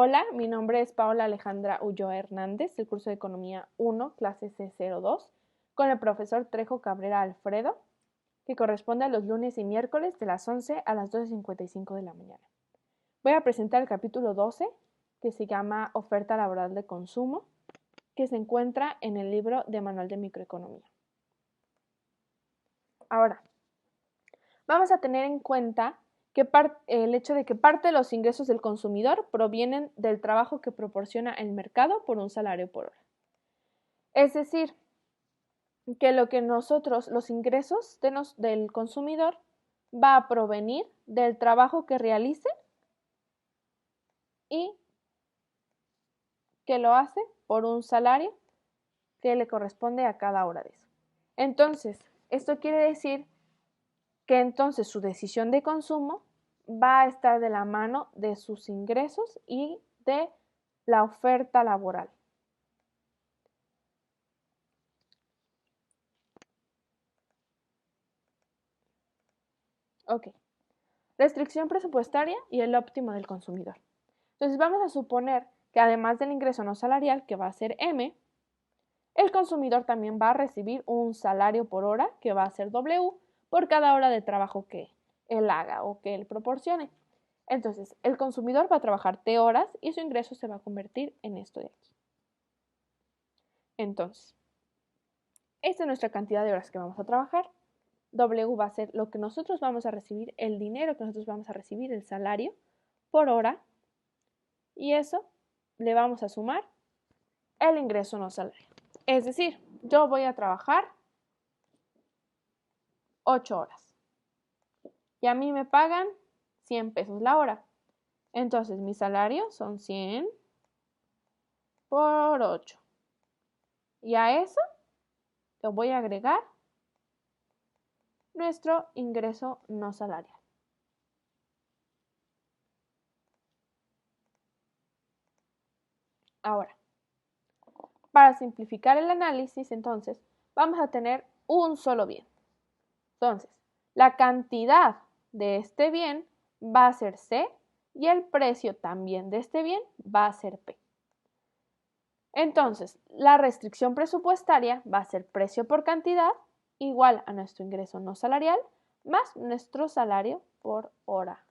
Hola, mi nombre es Paola Alejandra Ulloa Hernández, del curso de Economía 1, clase C02, con el profesor Trejo Cabrera Alfredo, que corresponde a los lunes y miércoles de las 11 a las 12:55 de la mañana. Voy a presentar el capítulo 12, que se llama Oferta laboral de consumo, que se encuentra en el libro de Manual de Microeconomía. Ahora, vamos a tener en cuenta que el hecho de que parte de los ingresos del consumidor provienen del trabajo que proporciona el mercado por un salario por hora. Es decir, que lo que los ingresos del consumidor va a provenir del trabajo que realice y que lo hace por un salario que le corresponde a cada hora de eso. Entonces, esto quiere decir que entonces su decisión de consumo va a estar de la mano de sus ingresos y de la oferta laboral. Ok. Restricción presupuestaria y el óptimo del consumidor. Entonces vamos a suponer que además del ingreso no salarial, que va a ser M, el consumidor también va a recibir un salario por hora, que va a ser W, por cada hora de trabajo que él haga o que él proporcione. Entonces, el consumidor va a trabajar T horas y su ingreso se va a convertir en esto de aquí. Entonces, esta es nuestra cantidad de horas que vamos a trabajar. W va a ser lo que nosotros vamos a recibir, el dinero que nosotros vamos a recibir, el salario por hora. Y eso le vamos a sumar el ingreso no salario. Es decir, yo voy a trabajar 8 horas y a mí me pagan 100 pesos la hora. Entonces mi salario son 100 por 8. Y a eso le voy a agregar nuestro ingreso no salarial. Ahora, para simplificar el análisis, entonces, vamos a tener un solo bien. Entonces, la cantidad de este bien va a ser C y el precio también de este bien va a ser P. Entonces, la restricción presupuestaria va a ser precio por cantidad igual a nuestro ingreso no salarial más nuestro salario por hora.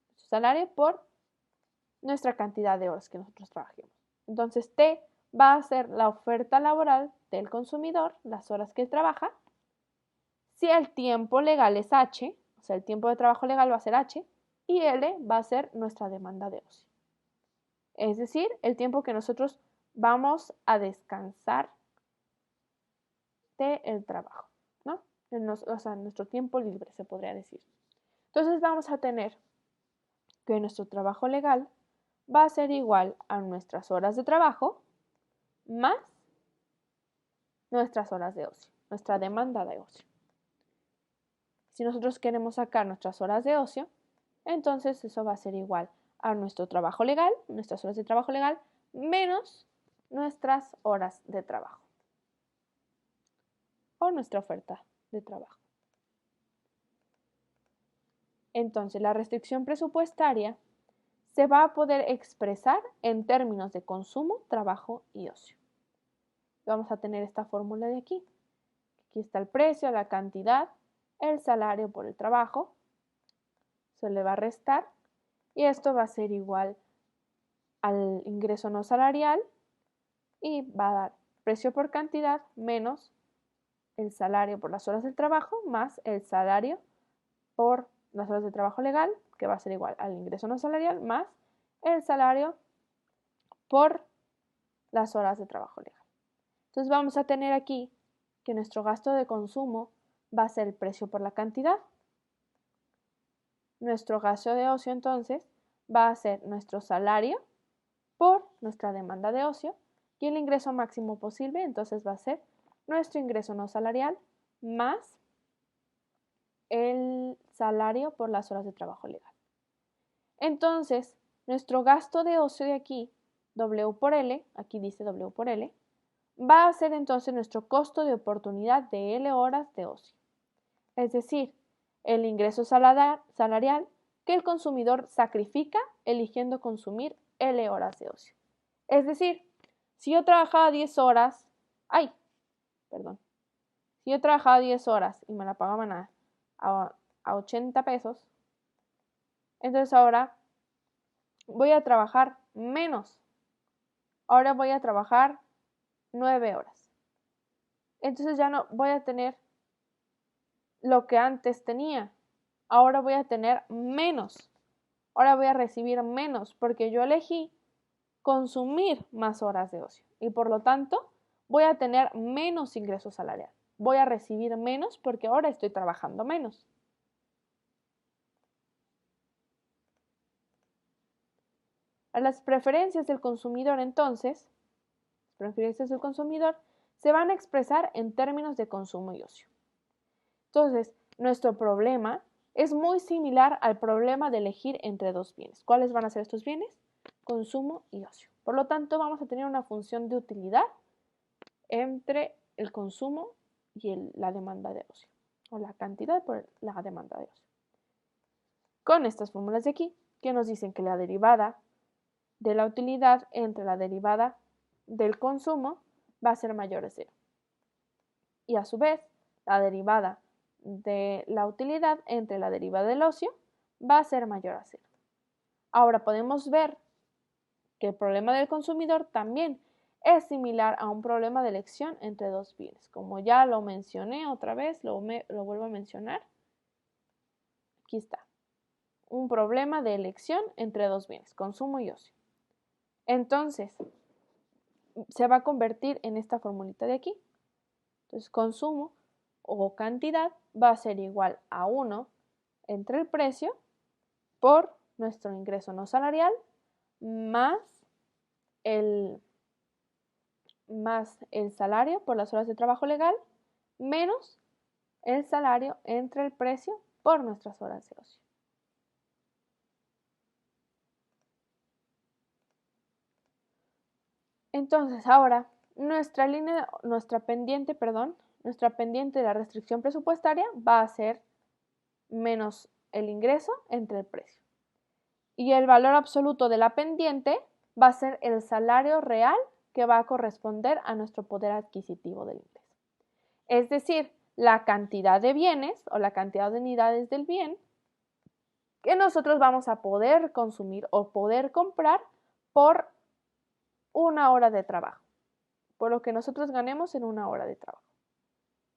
Nuestro salario por nuestra cantidad de horas que nosotros trabajemos. Entonces, T va a ser la oferta laboral del consumidor, las horas que él trabaja. Si el tiempo legal es H, o sea, el tiempo de trabajo legal va a ser H, y L va a ser nuestra demanda de ocio. Es decir, el tiempo que nosotros vamos a descansar del trabajo, ¿no? O sea, nuestro tiempo libre, se podría decir. Entonces vamos a tener que nuestro trabajo legal va a ser igual a nuestras horas de trabajo más nuestras horas de ocio, nuestra demanda de ocio. Si nosotros queremos sacar nuestras horas de ocio, entonces eso va a ser igual a nuestro trabajo legal, nuestras horas de trabajo legal, menos nuestras horas de trabajo o nuestra oferta de trabajo. Entonces, la restricción presupuestaria se va a poder expresar en términos de consumo, trabajo y ocio. Vamos a tener esta fórmula de aquí. Aquí está el precio, la cantidad, el salario por el trabajo, se le va a restar y esto va a ser igual al ingreso no salarial y va a dar precio por cantidad menos el salario por las horas de trabajo más el salario por las horas de trabajo legal, que va a ser igual al ingreso no salarial más el salario por las horas de trabajo legal. Entonces vamos a tener aquí que nuestro gasto de consumo va a ser el precio por la cantidad. Nuestro gasto de ocio entonces va a ser nuestro salario por nuestra demanda de ocio y el ingreso máximo posible entonces va a ser nuestro ingreso no salarial más el salario por las horas de trabajo legal. Entonces, nuestro gasto de ocio de aquí, W por L, aquí dice W por L, va a ser entonces nuestro costo de oportunidad de L horas de ocio. Es decir, el ingreso salarial que el consumidor sacrifica eligiendo consumir L horas de ocio. Es decir, si yo trabajaba 10 horas, si yo trabajaba 10 horas y me la pagaban a 80 pesos, entonces ahora voy a trabajar menos. Ahora voy a trabajar 9 horas. Entonces ya no voy a tener lo que antes tenía. Ahora voy a tener menos. Ahora voy a recibir menos porque yo elegí consumir más horas de ocio y por lo tanto voy a tener menos ingreso salarial. Voy a recibir menos porque ahora estoy trabajando menos. A las preferencias del consumidor, entonces, las preferencias del consumidor se van a expresar en términos de consumo y ocio. Entonces, nuestro problema es muy similar al problema de elegir entre dos bienes. ¿Cuáles van a ser estos bienes? Consumo y ocio. Por lo tanto, vamos a tener una función de utilidad entre el consumo y la demanda de ocio, o la cantidad por la demanda de ocio. Con estas fórmulas de aquí, que nos dicen que la derivada de la utilidad entre la derivada del consumo va a ser mayor a 0. Y a su vez, la derivada de la utilidad entre la derivada del ocio va a ser mayor a 0. Ahora podemos ver que el problema del consumidor también es similar a un problema de elección entre dos bienes. Como ya lo mencioné otra vez, lo vuelvo a mencionar. Aquí está. Un problema de elección entre dos bienes, consumo y ocio. Entonces, se va a convertir en esta formulita de aquí. Entonces, consumo o cantidad va a ser igual a 1 entre el precio por nuestro ingreso no salarial más el salario por las horas de trabajo legal menos el salario entre el precio por nuestras horas de ocio. Entonces, ahora nuestra pendiente de la restricción presupuestaria va a ser menos el ingreso entre el precio. Y el valor absoluto de la pendiente va a ser el salario real que va a corresponder a nuestro poder adquisitivo del ingreso. Es decir, la cantidad de bienes o la cantidad de unidades del bien que nosotros vamos a poder consumir o poder comprar por una hora de trabajo, por lo que nosotros ganemos en una hora de trabajo.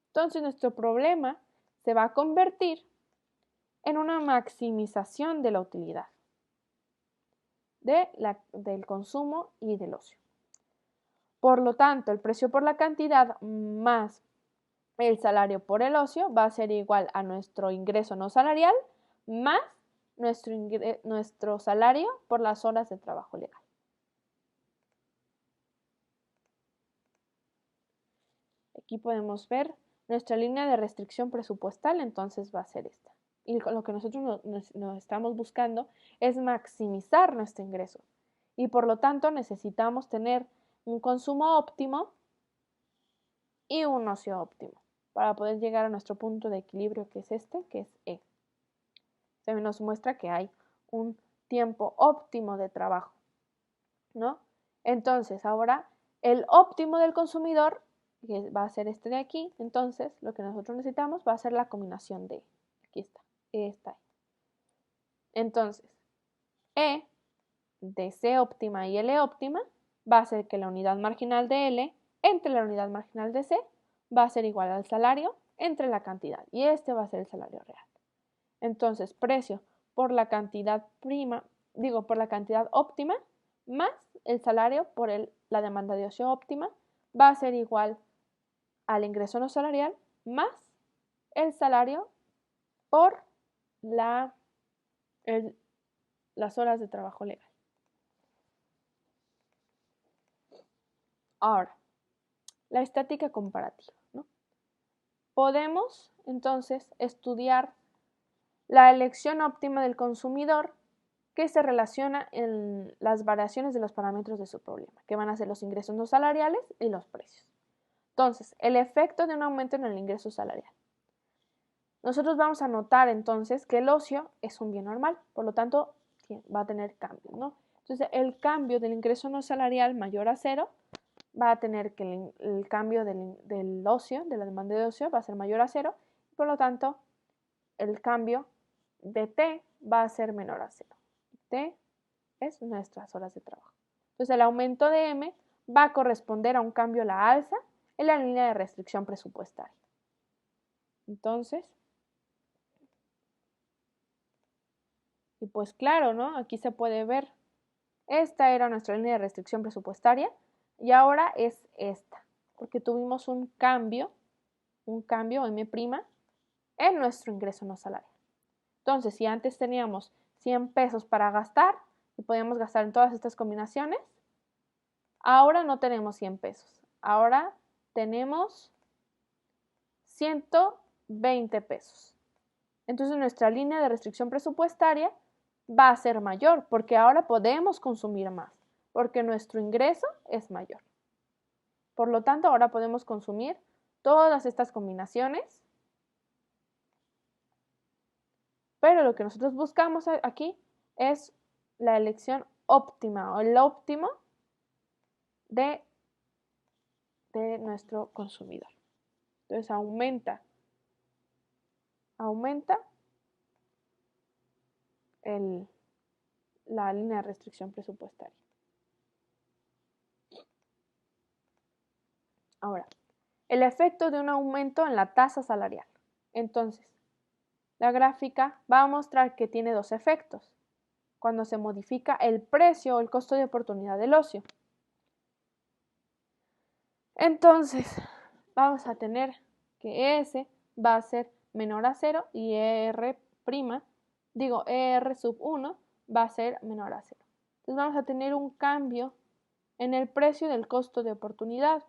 Entonces nuestro problema se va a convertir en una maximización de la utilidad del consumo y del ocio. Por lo tanto, el precio por la cantidad más el salario por el ocio va a ser igual a nuestro ingreso no salarial más nuestro salario por las horas de trabajo legal. Aquí podemos ver nuestra línea de restricción presupuestal, entonces va a ser esta. Y lo que nosotros nos estamos buscando es maximizar nuestro ingreso. Y por lo tanto necesitamos tener un consumo óptimo y un ocio óptimo para poder llegar a nuestro punto de equilibrio, que es este, que es E. Se nos muestra que hay un tiempo óptimo de trabajo, ¿no? Entonces, ahora el óptimo del consumidor, que va a ser este de aquí, entonces lo que nosotros necesitamos va a ser la combinación de, aquí está, esta ahí. Entonces, E de C óptima y L óptima va a ser que la unidad marginal de L entre la unidad marginal de C va a ser igual al salario entre la cantidad, y este va a ser el salario real. Entonces, precio por la cantidad por la cantidad óptima más el salario por la demanda de ocio óptima va a ser igual al ingreso no salarial más el salario por las horas de trabajo legal. Ahora, la estática comparativa, ¿no? Podemos entonces estudiar la elección óptima del consumidor que se relaciona en las variaciones de los parámetros de su problema, que van a ser los ingresos no salariales y los precios. Entonces, el efecto de un aumento en el ingreso salarial. Nosotros vamos a notar entonces que el ocio es un bien normal, por lo tanto va a tener cambios, ¿no? Entonces, el cambio del ingreso no salarial mayor a 0 va a tener que el cambio del ocio, de la demanda de ocio, va a ser mayor a 0. Por lo tanto, el cambio de T va a ser menor a 0. T es nuestras horas de trabajo. Entonces, el aumento de M va a corresponder a un cambio a la alza en la línea de restricción presupuestaria. Entonces, y pues claro, ¿no? Aquí se puede ver, esta era nuestra línea de restricción presupuestaria y ahora es esta, porque tuvimos un cambio M', en nuestro ingreso no salarial. Entonces, si antes teníamos 100 pesos para gastar y podíamos gastar en todas estas combinaciones, ahora no tenemos 100 pesos. Ahora tenemos 120 pesos. Entonces, nuestra línea de restricción presupuestaria va a ser mayor porque ahora podemos consumir más, porque nuestro ingreso es mayor. Por lo tanto, ahora podemos consumir todas estas combinaciones, pero lo que nosotros buscamos aquí es la elección óptima o el óptimo de nuestro consumidor. Entonces aumenta la línea de restricción presupuestaria. Ahora, el efecto de un aumento en la tasa salarial. Entonces, la gráfica va a mostrar que tiene dos efectos cuando se modifica el precio o el costo de oportunidad del ocio. Entonces, vamos a tener que ES va a ser menor a 0 y ER' sub 1 va a ser menor a 0. Entonces vamos a tener un cambio en el precio del costo de oportunidad.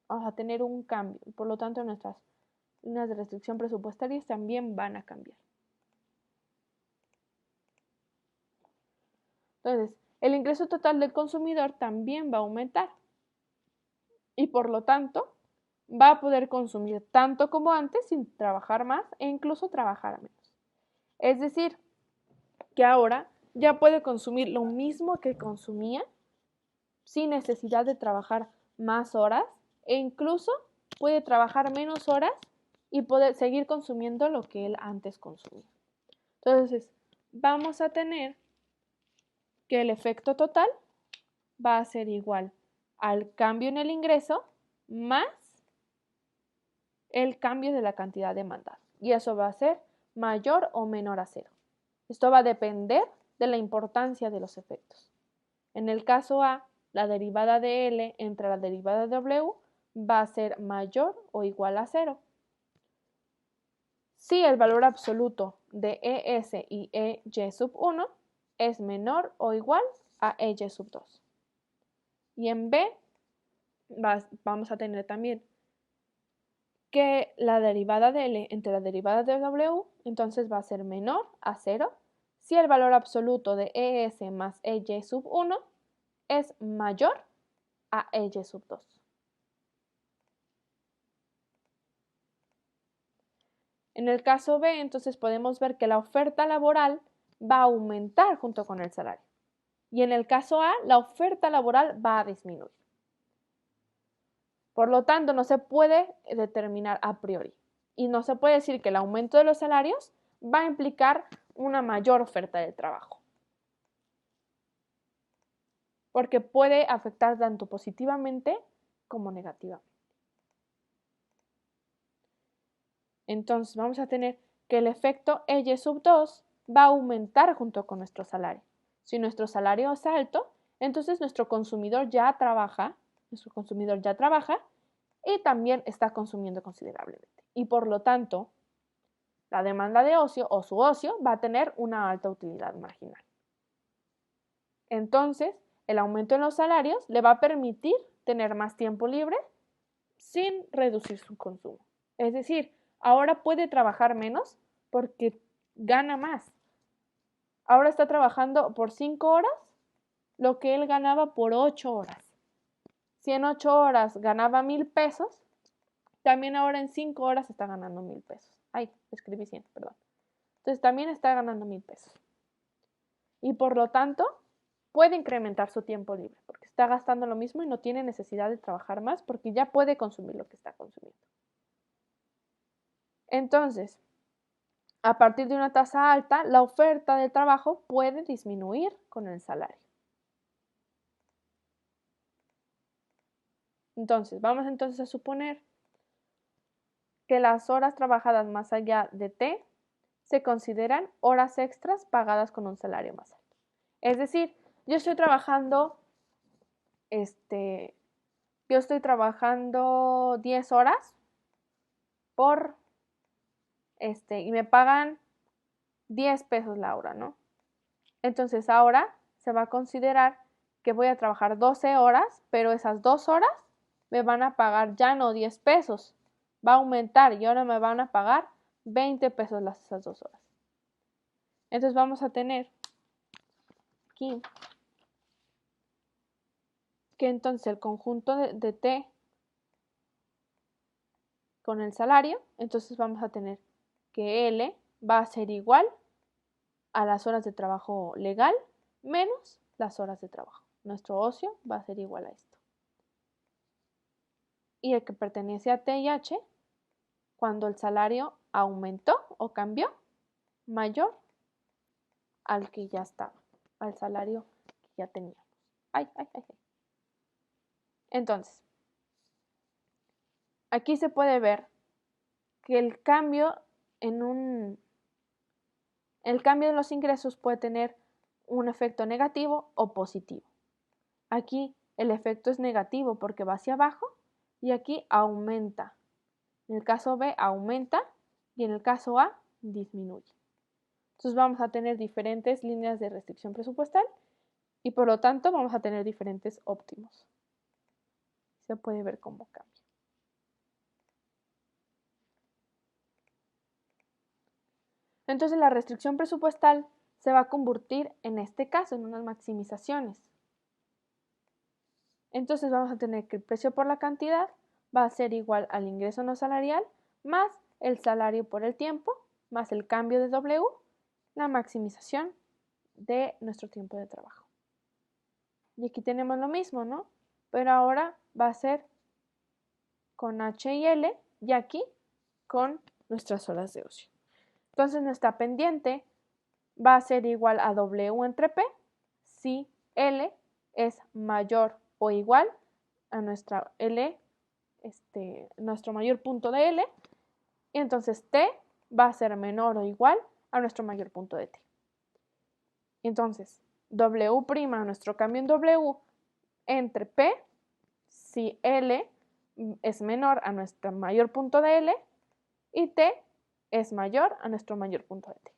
Vamos a tener un cambio y por lo tanto nuestras líneas de restricción presupuestarias también van a cambiar. Entonces, el ingreso total del consumidor también va a aumentar y por lo tanto va a poder consumir tanto como antes sin trabajar más e incluso trabajar menos. Es decir, que ahora ya puede consumir lo mismo que consumía sin necesidad de trabajar más horas e incluso puede trabajar menos horas y poder seguir consumiendo lo que él antes consumía. Entonces, vamos a tener que el efecto total va a ser igual al cambio en el ingreso más el cambio de la cantidad demandada. Y eso va a ser mayor o menor a 0. Esto va a depender de la importancia de los efectos. En el caso A, la derivada de L entre la derivada de W va a ser mayor o igual a 0. Si el valor absoluto de ES y EY sub 1 es menor o igual a EY sub 2. Y en B vamos a tener también que la derivada de L entre la derivada de W entonces va a ser menor a 0 si el valor absoluto de ES más EY sub 1 es mayor a EY sub 2. En el caso B, entonces podemos ver que la oferta laboral va a aumentar junto con el salario. Y en el caso A, la oferta laboral va a disminuir. Por lo tanto, no se puede determinar a priori. Y no se puede decir que el aumento de los salarios va a implicar una mayor oferta de trabajo. Porque puede afectar tanto positivamente como negativamente. Entonces vamos a tener que el efecto EY sub 2 va a aumentar junto con nuestro salario. Si nuestro salario es alto, entonces nuestro consumidor ya trabaja y también está consumiendo considerablemente. Y por lo tanto, la demanda de ocio o su ocio va a tener una alta utilidad marginal. Entonces, el aumento en los salarios le va a permitir tener más tiempo libre sin reducir su consumo. Es decir, ahora puede trabajar menos porque gana más. Ahora está trabajando por 5 horas lo que él ganaba por 8 horas. Si en 8 horas ganaba 1,000 pesos, también ahora en 5 horas está ganando 1,000 pesos. Ay, escribí 100, perdón. Entonces también está ganando 1,000 pesos. y por lo tanto puede incrementar su tiempo libre porque está gastando lo mismo y no tiene necesidad de trabajar más porque ya puede consumir lo que está consumiendo. Entonces, a partir de una tasa alta, la oferta de trabajo puede disminuir con el salario. Entonces, vamos entonces a suponer que las horas trabajadas más allá de T se consideran horas extras pagadas con un salario más alto. Es decir, yo estoy trabajando 10 horas por y me pagan 10 pesos la hora, ¿no? Entonces ahora se va a considerar que voy a trabajar 12 horas, pero esas 2 horas me van a pagar ya no 10 pesos, va a aumentar y ahora me van a pagar 20 pesos esas 2 horas. Entonces vamos a tener aquí que entonces el conjunto de T con el salario, entonces vamos a tener que L va a ser igual a las horas de trabajo legal menos las horas de trabajo. Nuestro ocio va a ser igual a esto. Y el que pertenece a T y H, cuando el salario aumentó o cambió, mayor al que ya estaba, al salario que ya teníamos. Entonces, aquí se puede ver que el cambio de los ingresos puede tener un efecto negativo o positivo. Aquí el efecto es negativo porque va hacia abajo y aquí aumenta. En el caso B aumenta y en el caso A disminuye. Entonces vamos a tener diferentes líneas de restricción presupuestal y por lo tanto vamos a tener diferentes óptimos. Se puede ver cómo cambia. Entonces la restricción presupuestal se va a convertir en este caso en unas maximizaciones. Entonces vamos a tener que el precio por la cantidad va a ser igual al ingreso no salarial más el salario por el tiempo más el cambio de W, la maximización de nuestro tiempo de trabajo. Y aquí tenemos lo mismo, ¿no? Pero ahora va a ser con H y L y aquí con nuestras horas de ocio. Entonces nuestra pendiente va a ser igual a W entre P si L es mayor o igual a nuestra L, nuestro mayor punto de L, y entonces T va a ser menor o igual a nuestro mayor punto de T. Entonces, W', nuestro cambio en W, entre P, si L es menor a nuestro mayor punto de L, y T es mayor a nuestro mayor punto de T.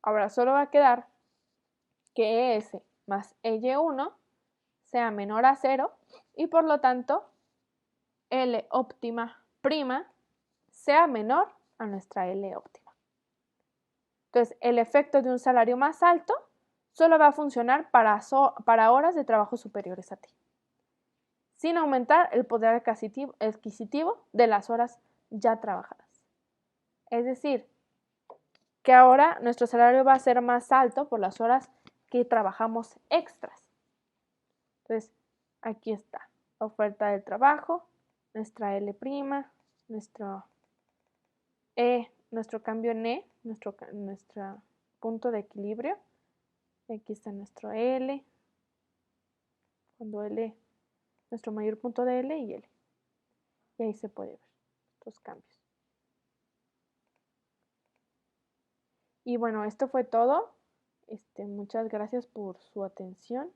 Ahora solo va a quedar que ES más EY1 sea menor a 0 y por lo tanto L óptima prima sea menor a nuestra L óptima. Entonces, el efecto de un salario más alto solo va a funcionar para horas de trabajo superiores a ti, sin aumentar el poder adquisitivo de las horas ya trabajadas. Es decir, que ahora nuestro salario va a ser más alto por las horas que trabajamos extras. Entonces, aquí está, oferta del trabajo, nuestra L', nuestro nuestro cambio en E, nuestro punto de equilibrio. Aquí está nuestro L, cuando L, nuestro mayor punto de L y L. Y ahí se puede ver estos cambios. Y bueno, esto fue todo. Muchas gracias por su atención.